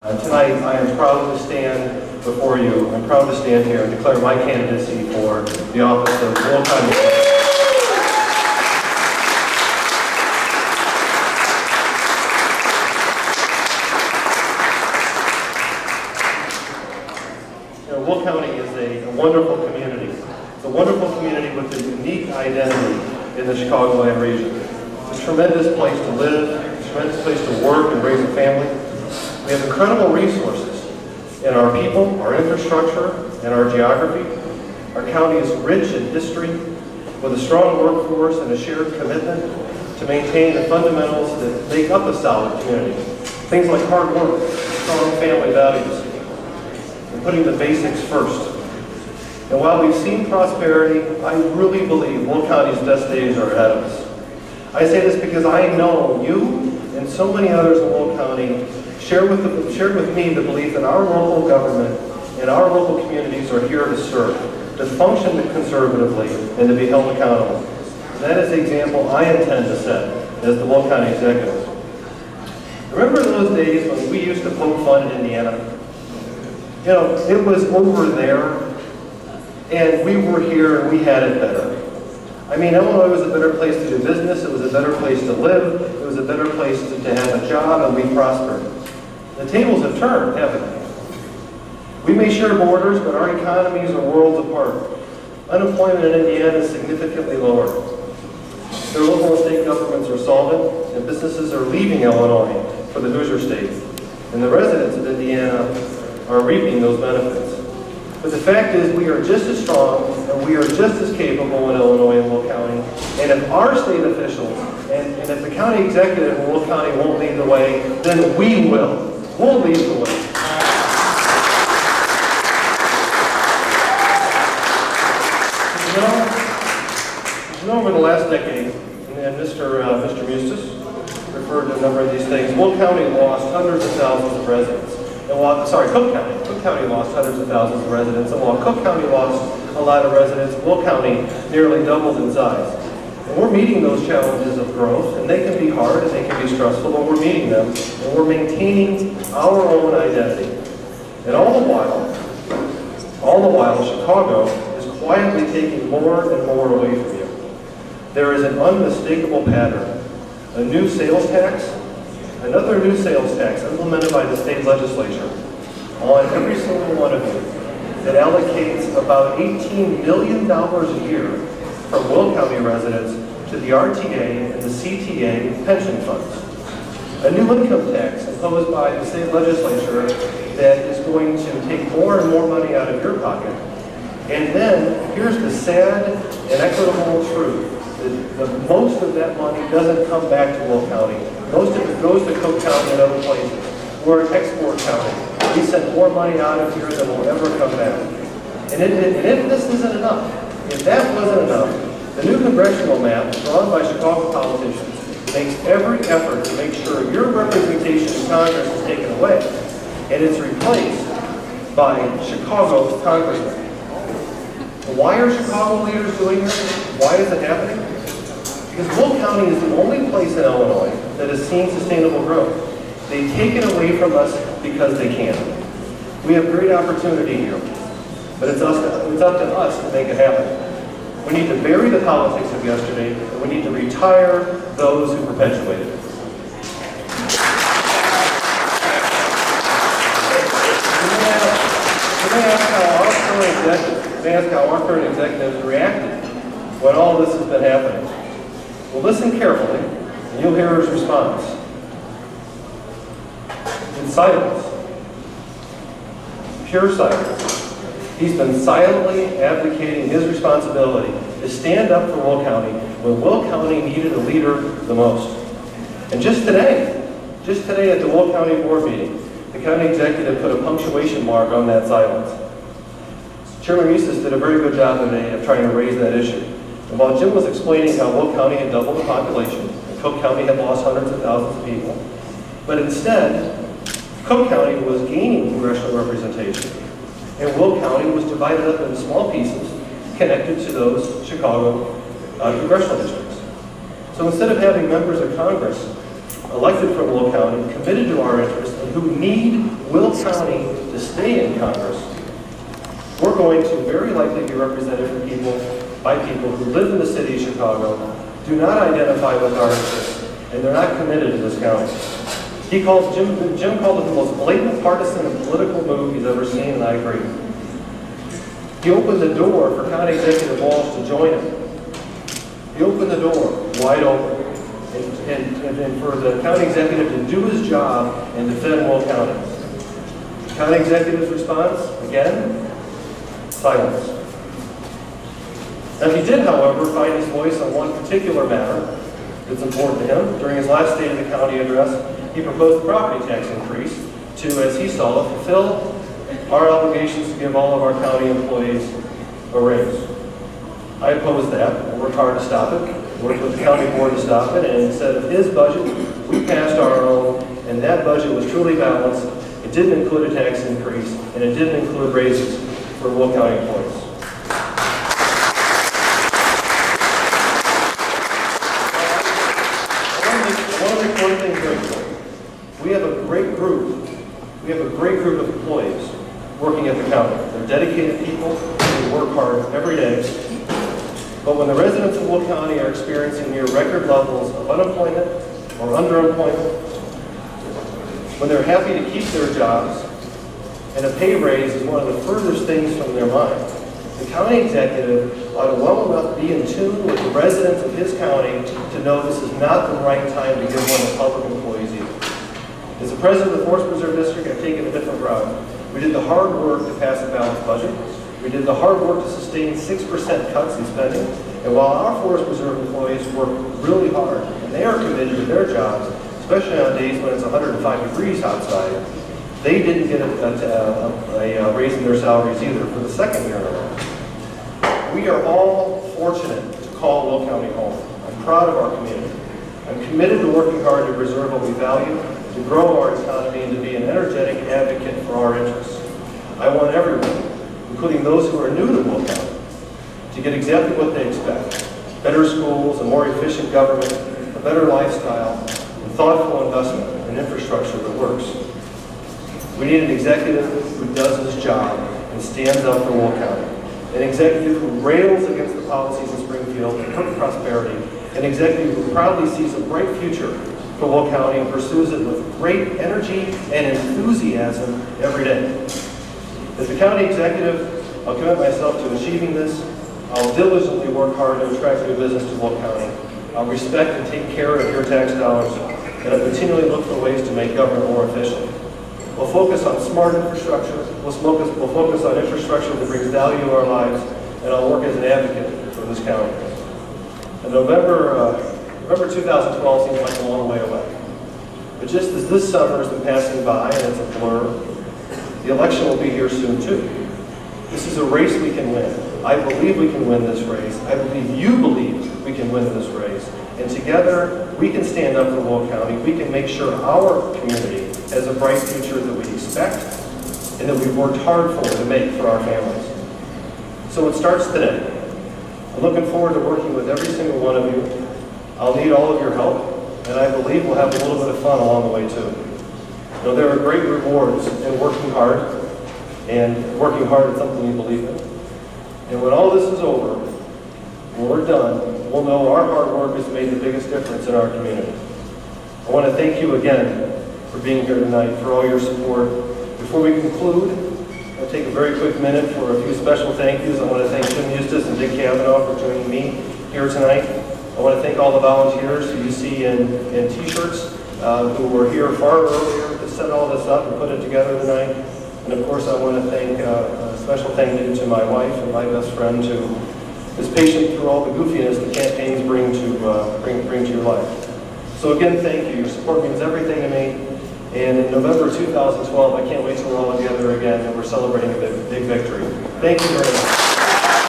Tonight, I am proud to stand before you. I'm proud to stand here and declare my candidacy for the office of Walsh County. Walsh County is a wonderful community. It's a wonderful community with a unique identity in the Chicagoland region. It's a tremendous place to live, a tremendous place to work and raise a family. We have incredible resources in our people, our infrastructure, and our geography. Our county is rich in history, with a strong workforce and a shared commitment to maintain the fundamentals that make up a solid community. Things like hard work, strong family values, and putting the basics first. And while we've seen prosperity, I really believe Walsh County's best days are ahead of us. I say this because I know you and so many others in Walsh County shared with me the belief that our local government and our local communities are here to serve, to function conservatively, and to be held accountable. That is the example I intend to set as the Walsh County executive. Remember those days when we used to poke fun in Indiana? You know, it was over there, and we were here, and we had it better. I mean, Illinois was a better place to do business, it was a better place to live, it was a better place to have a job, and we prospered. The tables have turned, haven't they? We may share borders, but our economies are worlds apart. Unemployment in Indiana is significantly lower. Their local and state governments are solvent, and businesses are leaving Illinois for the Hoosier State. And the residents of Indiana are reaping those benefits. But the fact is, we are just as strong, and we are just as capable in Illinois and Walsh County. And if our state officials, and if the county executive in Walsh County won't lead the way, then we will. We'll lead the way. You know, over the last decade, and Mr. Mustis referred to a number of these things, Walsh County lost hundreds of thousands of residents. And while, Cook County lost hundreds of thousands of residents, and while Cook County lost a lot of residents, Walsh County nearly doubled in size. And we're meeting those challenges of growth, and they can be hard and they can be stressful, but we're meeting them, and we're maintaining our own identity. And all the while, Chicago is quietly taking more and more away from you. There is an unmistakable pattern. A new sales tax, another new sales tax implemented by the state legislature on every single one of you that allocates about $18 million a year from Will County residents to the RTA and the CTA pension funds. A new income tax imposed by the state legislature that is going to take more and more money out of your pocket. And then, here's the sad and equitable truth. That most of that money doesn't come back to Will County. Most of it goes to Cook County and other places. We're an export county. We send more money out of here than will ever come back. And if this isn't enough, if that wasn't enough, the new congressional map drawn by Chicago politicians makes every effort to make sure your representation in Congress is taken away, and it's replaced by Chicago congressmen. Why are Chicago leaders doing this? Why is it happening? Because Will County is the only place in Illinois that has seen sustainable growth. They take it away from us because they can. We have great opportunity here, but it's up to us to make it happen. We need to bury the politics of yesterday, and we need to retire those who perpetuated it. You may ask how our current executives reacted when all this has been happening. Well, listen carefully, and you'll hear his response. In silence. Pure silence. He's been silently advocating his responsibility to stand up for Will County when Will County needed a leader the most. And just today at the Will County board meeting, the county executive put a punctuation mark on that silence. Chairman Mustis did a very good job today of trying to raise that issue. And while Jim was explaining how Will County had doubled the population, and Cook County had lost hundreds of thousands of people, but instead, Cook County was gaining congressional representation, and Will County was divided up into small pieces connected to those Chicago congressional districts. So instead of having members of Congress elected from Will County, committed to our interests, and who need Will County to stay in Congress, we're going to very likely be represented by people who live in the city of Chicago, do not identify with our interests, and they're not committed to this county. Jim called it the most blatant partisan and political move he's ever seen, and I agree. He opened the door for County Executive Walsh to join him. He opened the door wide open, and for the county executive to do his job and defend Will County. County executive's response, again, silence. Now he did, however, find his voice on one particular matter that's important to him. During his last State of the County address, he proposed a property tax increase to, as he saw it, fulfill our obligations to give all of our county employees a raise. I opposed that. I worked hard to stop it. Worked with the county board to stop it, and instead of his budget, we passed our own, and that budget was truly balanced. It didn't include a tax increase, and it didn't include raises for Will County employees. I want to make one thing very clear. We have a great group. We have a great group of employees working at the county. They're dedicated people. They work hard every day. But when the residents of Will County are experiencing near record levels of unemployment or underemployment, when they're happy to keep their jobs, and a pay raise is one of the furthest things from their mind, the county executive ought to well enough be in tune with the residents of his county to know this is not the right time to give one of public employees either. As the president of the Forest Preserve District, I've taken a different route. We did the hard work to pass a balanced budget. We did the hard work to sustain 6% cuts in spending. And while our Forest Preserve employees work really hard, and they are committed to their jobs, especially on days when it's 105 degrees outside, they didn't get a raise in their salaries either for the second year in a row. We are all fortunate to call Will County home. I'm proud of our community. I'm committed to working hard to preserve what we value, to grow our economy, and to be an energetic advocate for our interests. I want everyone, including those who are new to Will County, to get exactly what they expect. Better schools, a more efficient government, a better lifestyle, and thoughtful investment in infrastructure that works. We need an executive who does his job and stands up for Will County. An executive who rails against the policies in Springfield and hurt prosperity. An executive who proudly sees a bright future for Will County and pursues it with great energy and enthusiasm every day. As the county executive, I'll commit myself to achieving this. I'll diligently work hard to attract new business to Will County. I'll respect and take care of your tax dollars, and I'll continually look for ways to make government more efficient. We'll focus on smart infrastructure. We'll focus on infrastructure that brings value to our lives, and I'll work as an advocate for this county. And November 2012 seems like a long way away. But just as this summer has been passing by and it's a blur, the election will be here soon too. This is a race we can win. I believe we can win this race. I believe you believe we can win this race. And together, we can stand up for Will County. We can make sure our community has a bright future that we expect and that we've worked hard for to make for our families. So it starts today. I'm looking forward to working with every single one of you. I'll need all of your help, and I believe we'll have a little bit of fun along the way too. You know, there are great rewards in working hard, and working hard is something you believe in. And when all this is over, when we're done, we'll know our hard work has made the biggest difference in our community. I want to thank you again for being here tonight, for all your support. Before we conclude, I'll take a very quick minute for a few special thank yous. I want to thank Jim Eustace and Dick Kavanaugh for joining me here tonight. I want to thank all the volunteers who you see in T-shirts who were here far earlier to set all this up and put it together tonight. And of course, I want to thank a special thank you to my wife and my best friend who is patient through all the goofiness the campaigns bring to your life. So again, thank you. Your support means everything to me. And in November 2012, I can't wait till we're all together again and we're celebrating a big victory. Thank you very much.